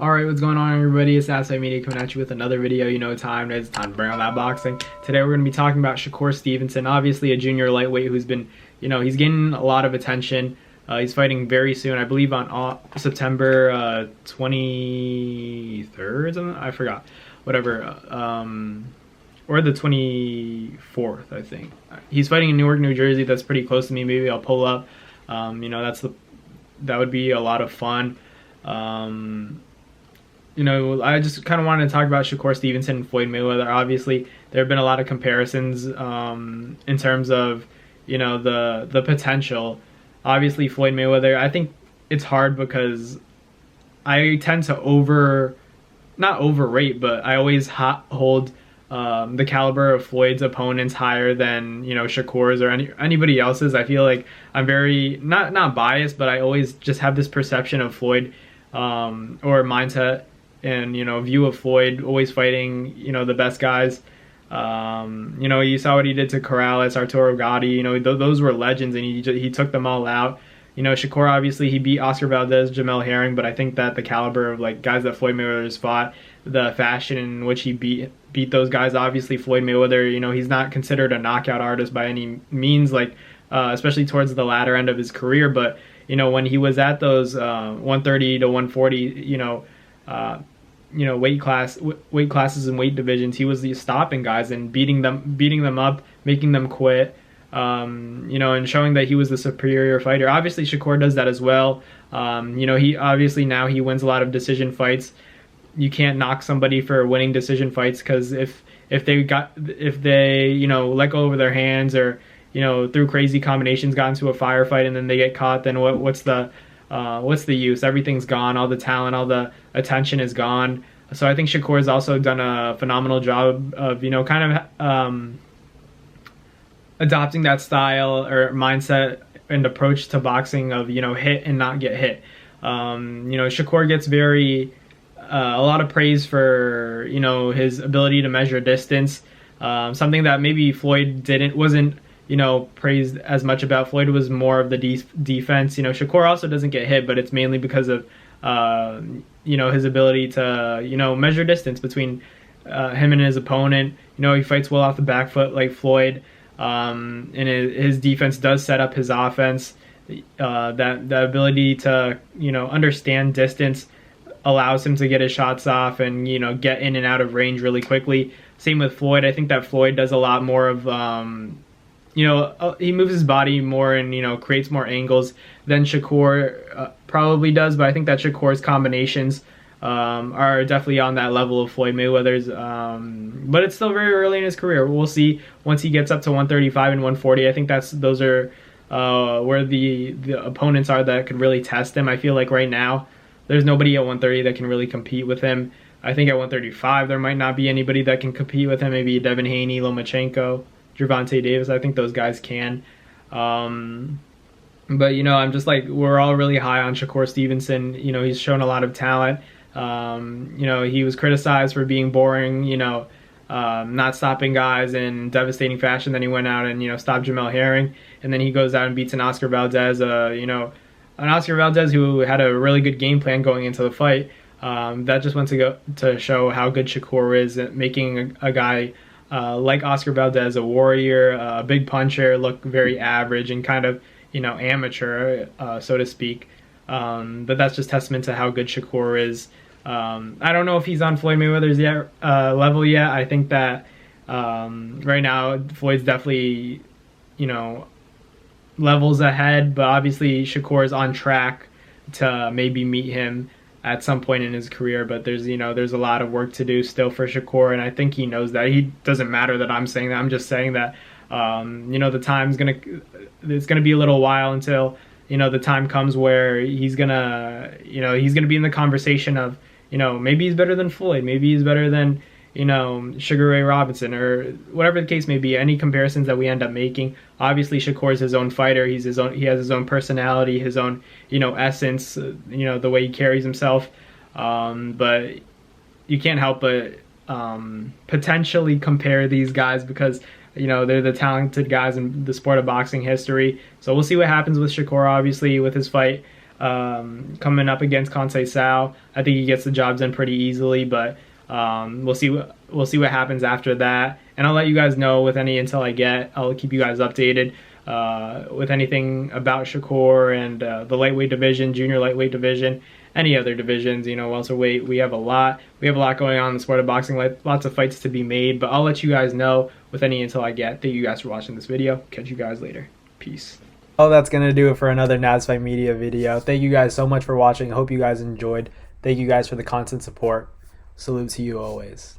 Alright, what's going on everybody? It's Asai Media coming at you with another video. You know time, it's time to bring on that boxing. Today we're going to be talking about Shakur Stevenson, obviously a junior lightweight who's been, he's getting a lot of attention. He's fighting very soon, I believe on September 23rd, something? I forgot. Whatever. Or the 24th, I think. He's fighting in Newark, New Jersey. That's pretty close to me. Maybe I'll pull up. That would be a lot of fun. I just kind of wanted to talk about Shakur Stevenson and Floyd Mayweather. Obviously, there have been a lot of comparisons in terms of, the potential. Obviously, Floyd Mayweather, I think it's hard because I tend to not overrate, but I always hold the caliber of Floyd's opponents higher than, Shakur's or anybody else's. I feel like I'm very, not biased, but I always just have this perception of Floyd or mindset and view of Floyd always fighting the best guys. You saw what he did to Corrales, Arturo Gatti. Those were legends, and he took them all out. Shakur, obviously he beat Oscar Valdez, Jamel Herring, but I think that the caliber of guys that Floyd Mayweather's fought, the fashion in which he beat those guys, obviously Floyd Mayweather, he's not considered a knockout artist by any means, especially towards the latter end of his career, but when he was at those 130 to 140, weight classes and weight divisions, he was stopping guys and beating them up, making them quit, and showing that he was the superior fighter. Obviously, Shakur does that as well. He obviously now he wins a lot of decision fights. You can't knock somebody for winning decision fights because if they let go over their hands or through crazy combinations got into a firefight and then they get caught, then what's the use? Everything's gone. All the talent, all the attention is gone. So I think Shakur has also done a phenomenal job of adopting that style or mindset and approach to boxing of hit and not get hit. Shakur gets a lot of praise for his ability to measure distance, something that maybe Floyd wasn't praised as much about. Floyd was more of the defense. Shakur also doesn't get hit, but it's mainly because of his ability to measure distance between him and his opponent. He fights well off the back foot like Floyd, and his defense does set up his offense. That ability to understand distance allows him to get his shots off and get in and out of range really quickly. Same with Floyd. I think that Floyd does a lot more of he moves his body more and creates more angles than Shakur probably does, but I think that Shakur's combinations are definitely on that level of Floyd Mayweather's, but it's still very early in his career. We'll see once he gets up to 135 and 140. I think those are where the opponents are that could really test him. I feel like right now there's nobody at 130 that can really compete with him. I think at 135 there might not be anybody that can compete with him. Maybe Devin Haney, Lomachenko, Gervonta Davis. I think those guys can. But I'm just we're all really high on Shakur Stevenson. He's shown a lot of talent. He was criticized for being boring, not stopping guys in devastating fashion. Then he went out and stopped Jamel Herring, and then he goes out and beats an Oscar Valdez, an Oscar Valdez who had a really good game plan going into the fight. That just went to show how good Shakur is at making a guy like Oscar Valdez, a warrior, a big puncher, look very average and kind of, amateur, so to speak. But that's just testament to how good Shakur is. I don't know if he's on Floyd Mayweather's level yet. I think that right now Floyd's definitely, levels ahead, but obviously Shakur is on track to maybe meet him at some point in his career, but there's a lot of work to do still for Shakur, and I think he knows that. He doesn't matter that I'm saying that. I'm just saying that it's gonna be a little while until the time comes where he's gonna be in the conversation of maybe he's better than Floyd, maybe he's better than Sugar Ray Robinson, or whatever the case may be. Any comparisons that we end up making, obviously Shakur is his own fighter. He has his own personality, his own essence, the way he carries himself. But you can't help but potentially compare these guys because they're the talented guys in the sport of boxing history. So we'll see what happens with Shakur, obviously, with his fight coming up against Kansai Sao. I think he gets the job done pretty easily, but we'll see what happens after that. And I'll let you guys know with any intel I get. I'll keep you guys updated with anything about Shakur and the lightweight division, junior lightweight division, any other divisions, welterweight. We have a lot going on in the sport of boxing, lots of fights to be made, but I'll let you guys know with any intel I get. Thank you guys for watching this video. Catch you guys later. Peace. Oh, that's going to do it for another NASFight Media video. Thank you guys so much for watching. I hope you guys enjoyed. Thank you guys for the constant support. Salute to you always.